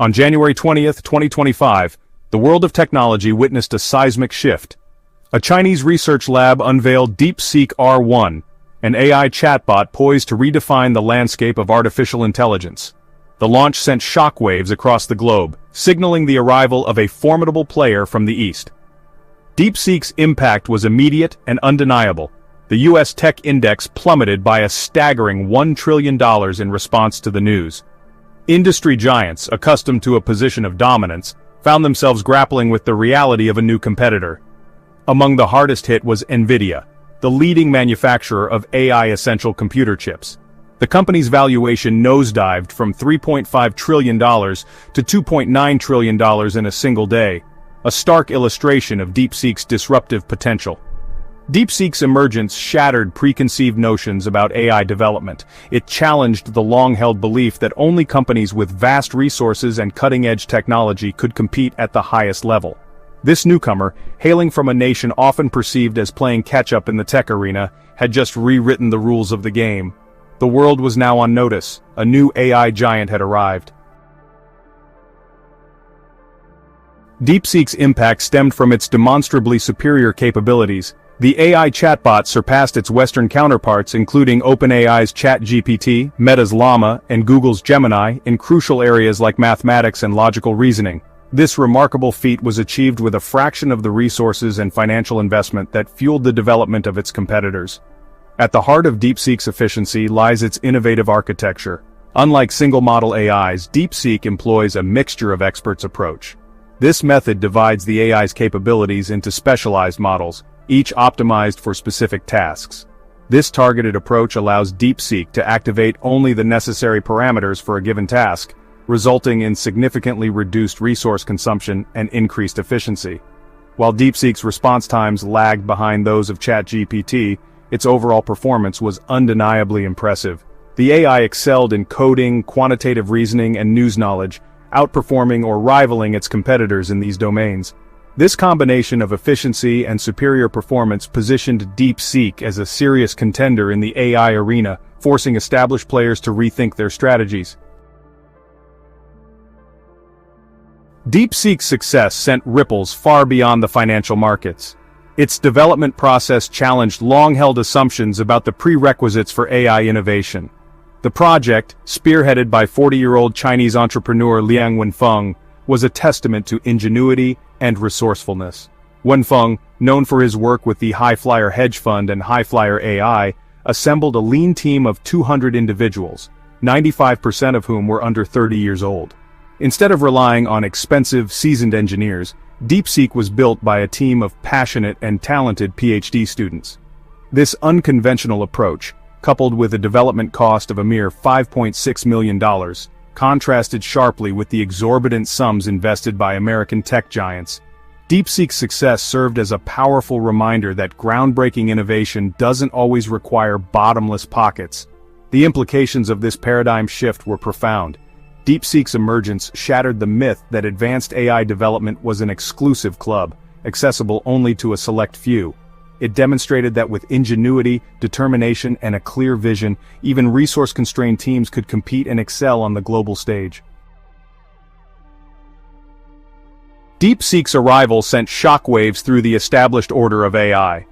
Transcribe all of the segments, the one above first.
On January 20, 2025, the world of technology witnessed a seismic shift. A Chinese research lab unveiled DeepSeek R1, an AI chatbot poised to redefine the landscape of artificial intelligence. The launch sent shockwaves across the globe, signaling the arrival of a formidable player from the East. DeepSeek's impact was immediate and undeniable. The US tech index plummeted by a staggering $1 trillion in response to the news. Industry giants, accustomed to a position of dominance, found themselves grappling with the reality of a new competitor. Among the hardest hit was NVIDIA, the leading manufacturer of AI-essential computer chips. The company's valuation nosedived from $3.5 trillion to $2.9 trillion in a single day, a stark illustration of DeepSeek's disruptive potential. DeepSeek's emergence shattered preconceived notions about AI development. It challenged the long-held belief that only companies with vast resources and cutting-edge technology could compete at the highest level. This newcomer, hailing from a nation often perceived as playing catch-up in the tech arena, had just rewritten the rules of the game. The world was now on notice. A new AI giant had arrived. DeepSeek's impact stemmed from its demonstrably superior capabilities. The AI chatbot surpassed its Western counterparts, including OpenAI's ChatGPT, Meta's Llama, and Google's Gemini, in crucial areas like mathematics and logical reasoning. This remarkable feat was achieved with a fraction of the resources and financial investment that fueled the development of its competitors. At the heart of DeepSeek's efficiency lies its innovative architecture. Unlike single-model AIs, DeepSeek employs a mixture of experts approach. This method divides the AI's capabilities into specialized models, each optimized for specific tasks. This targeted approach allows DeepSeek to activate only the necessary parameters for a given task, resulting in significantly reduced resource consumption and increased efficiency. While DeepSeek's response times lagged behind those of ChatGPT, its overall performance was undeniably impressive. The AI excelled in coding, quantitative reasoning, and news knowledge, outperforming or rivaling its competitors in these domains. This combination of efficiency and superior performance positioned DeepSeek as a serious contender in the AI arena, forcing established players to rethink their strategies. DeepSeek's success sent ripples far beyond the financial markets. Its development process challenged long-held assumptions about the prerequisites for AI innovation. The project, spearheaded by 40-year-old Chinese entrepreneur Liang Wenfeng, was a testament to ingenuity and resourcefulness. Wenfeng, known for his work with the Highflyer hedge fund and Highflyer AI, assembled a lean team of 200 individuals, 95% of whom were under 30 years old. Instead of relying on expensive, seasoned engineers, DeepSeek was built by a team of passionate and talented PhD students. This unconventional approach, coupled with a development cost of a mere $5.6 million, contrasted sharply with the exorbitant sums invested by American tech giants. DeepSeek's success served as a powerful reminder that groundbreaking innovation doesn't always require bottomless pockets. The implications of this paradigm shift were profound. DeepSeek's emergence shattered the myth that advanced AI development was an exclusive club, accessible only to a select few. It demonstrated that with ingenuity, determination, and a clear vision, even resource-constrained teams could compete and excel on the global stage. DeepSeek's arrival sent shockwaves through the established order of AI.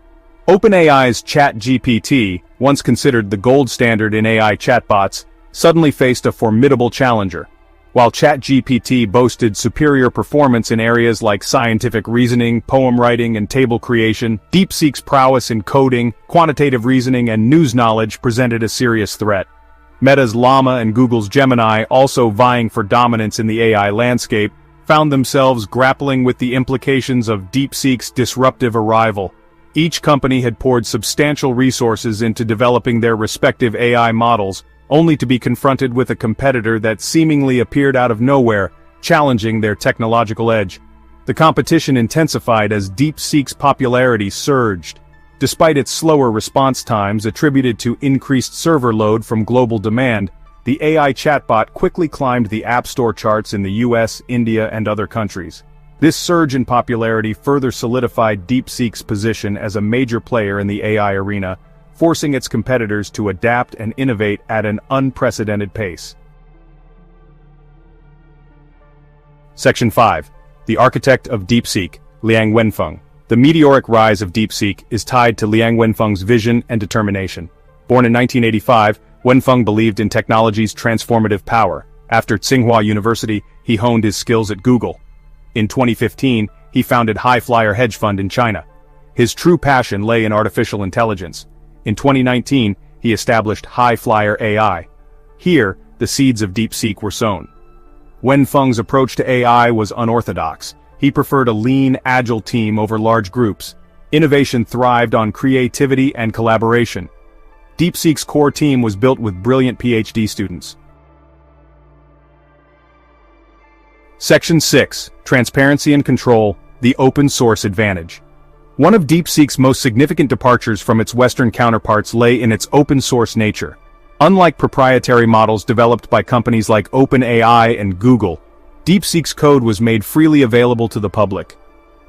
OpenAI's ChatGPT, once considered the gold standard in AI chatbots, suddenly faced a formidable challenger. While ChatGPT boasted superior performance in areas like scientific reasoning, poem writing, and table creation, DeepSeek's prowess in coding, quantitative reasoning, and news knowledge presented a serious threat. Meta's Llama and Google's Gemini, also vying for dominance in the AI landscape, found themselves grappling with the implications of DeepSeek's disruptive arrival. Each company had poured substantial resources into developing their respective AI models, only to be confronted with a competitor that seemingly appeared out of nowhere, challenging their technological edge. The competition intensified as DeepSeek's popularity surged. Despite its slower response times attributed to increased server load from global demand, the AI chatbot quickly climbed the App Store charts in the US, India, and other countries. This surge in popularity further solidified DeepSeek's position as a major player in the AI arena, forcing its competitors to adapt and innovate at an unprecedented pace. Section 5. The architect of DeepSeek, Liang Wenfeng. The meteoric rise of DeepSeek is tied to Liang Wenfeng's vision and determination. Born in 1985, Wenfeng believed in technology's transformative power. After Tsinghua University, he honed his skills at Google. In 2015, he founded High Flyer hedge fund in China. His true passion lay in artificial intelligence. In 2019, he established High Flyer AI. Here, the seeds of DeepSeek were sown. Wenfeng's approach to AI was unorthodox. He preferred a lean, agile team over large groups. Innovation thrived on creativity and collaboration. DeepSeek's core team was built with brilliant PhD students. Section 6. Transparency and Control, the Open Source Advantage. One of DeepSeek's most significant departures from its Western counterparts lay in its open source nature. Unlike proprietary models developed by companies like OpenAI and Google, DeepSeek's code was made freely available to the public.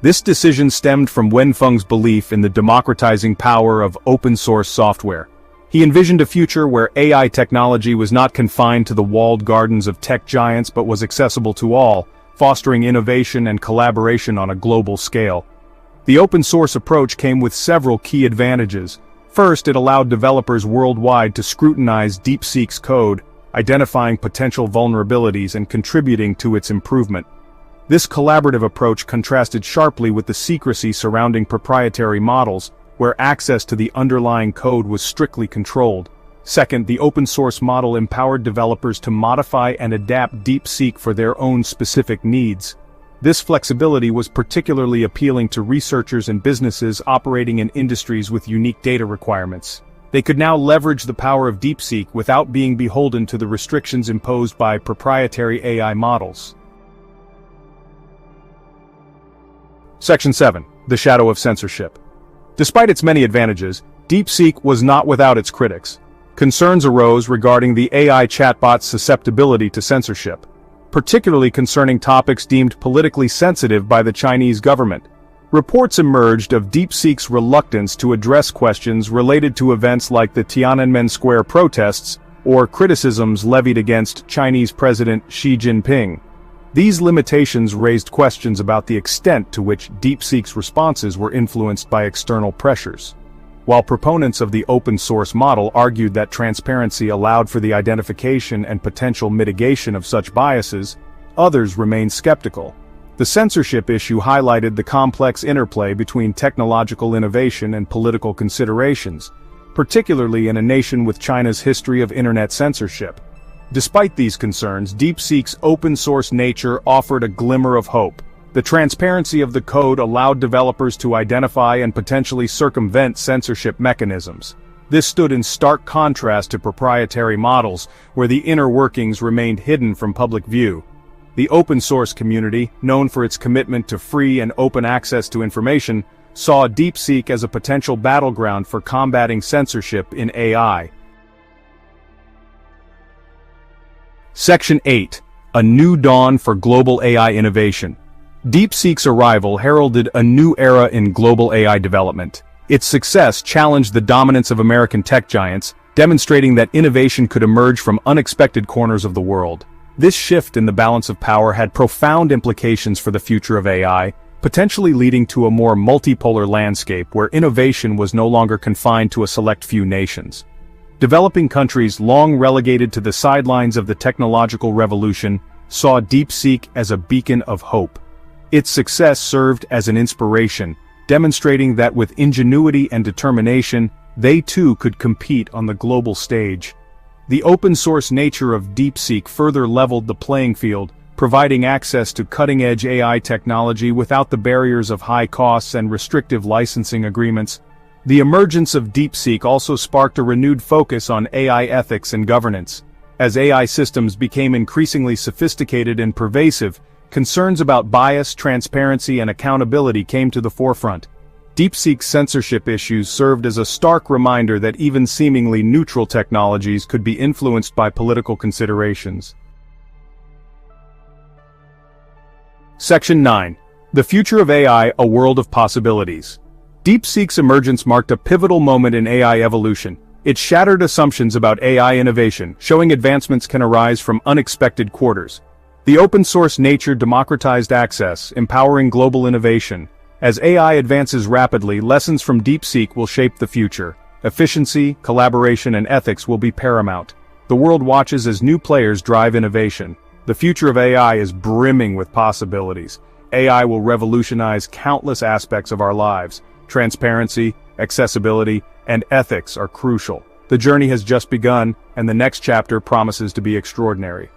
This decision stemmed from Wenfeng's belief in the democratizing power of open-source software. He envisioned a future where AI technology was not confined to the walled gardens of tech giants but was accessible to all, fostering innovation and collaboration on a global scale. The open-source approach came with several key advantages. First, it allowed developers worldwide to scrutinize DeepSeek's code, identifying potential vulnerabilities and contributing to its improvement. This collaborative approach contrasted sharply with the secrecy surrounding proprietary models, where access to the underlying code was strictly controlled. Second, the open-source model empowered developers to modify and adapt DeepSeek for their own specific needs. This flexibility was particularly appealing to researchers and businesses operating in industries with unique data requirements. They could now leverage the power of DeepSeek without being beholden to the restrictions imposed by proprietary AI models. Section 7. The Shadow of Censorship. Despite its many advantages, DeepSeek was not without its critics. Concerns arose regarding the AI chatbot's susceptibility to censorship, particularly concerning topics deemed politically sensitive by the Chinese government. Reports emerged of DeepSeek's reluctance to address questions related to events like the Tiananmen Square protests or criticisms levied against Chinese President Xi Jinping. These limitations raised questions about the extent to which DeepSeek's responses were influenced by external pressures. While proponents of the open-source model argued that transparency allowed for the identification and potential mitigation of such biases, others remained skeptical. The censorship issue highlighted the complex interplay between technological innovation and political considerations, particularly in a nation with China's history of internet censorship. Despite these concerns, DeepSeek's open-source nature offered a glimmer of hope. The transparency of the code allowed developers to identify and potentially circumvent censorship mechanisms. This stood in stark contrast to proprietary models, where the inner workings remained hidden from public view. The open-source community, known for its commitment to free and open access to information, saw DeepSeek as a potential battleground for combating censorship in AI. Section 8. A New Dawn for Global AI Innovation. DeepSeek's arrival heralded a new era in global AI development. Its success challenged the dominance of American tech giants, demonstrating that innovation could emerge from unexpected corners of the world. This shift in the balance of power had profound implications for the future of AI, potentially leading to a more multipolar landscape where innovation was no longer confined to a select few nations. Developing countries, long relegated to the sidelines of the technological revolution, saw DeepSeek as a beacon of hope. Its success served as an inspiration, demonstrating that with ingenuity and determination, they too could compete on the global stage. The open-source nature of DeepSeek further leveled the playing field, providing access to cutting-edge AI technology without the barriers of high costs and restrictive licensing agreements. The emergence of DeepSeek also sparked a renewed focus on AI ethics and governance. As AI systems became increasingly sophisticated and pervasive, concerns about bias, transparency, and accountability came to the forefront. DeepSeek's censorship issues served as a stark reminder that even seemingly neutral technologies could be influenced by political considerations. Section 9. The Future of AI, a World of Possibilities. DeepSeek's emergence marked a pivotal moment in AI evolution. It shattered assumptions about AI innovation, showing advancements can arise from unexpected quarters. The open-source nature democratized access, empowering global innovation. As AI advances rapidly, lessons from DeepSeek will shape the future. Efficiency, collaboration, and ethics will be paramount. The world watches as new players drive innovation. The future of AI is brimming with possibilities. AI will revolutionize countless aspects of our lives. Transparency, accessibility, and ethics are crucial. The journey has just begun, and the next chapter promises to be extraordinary.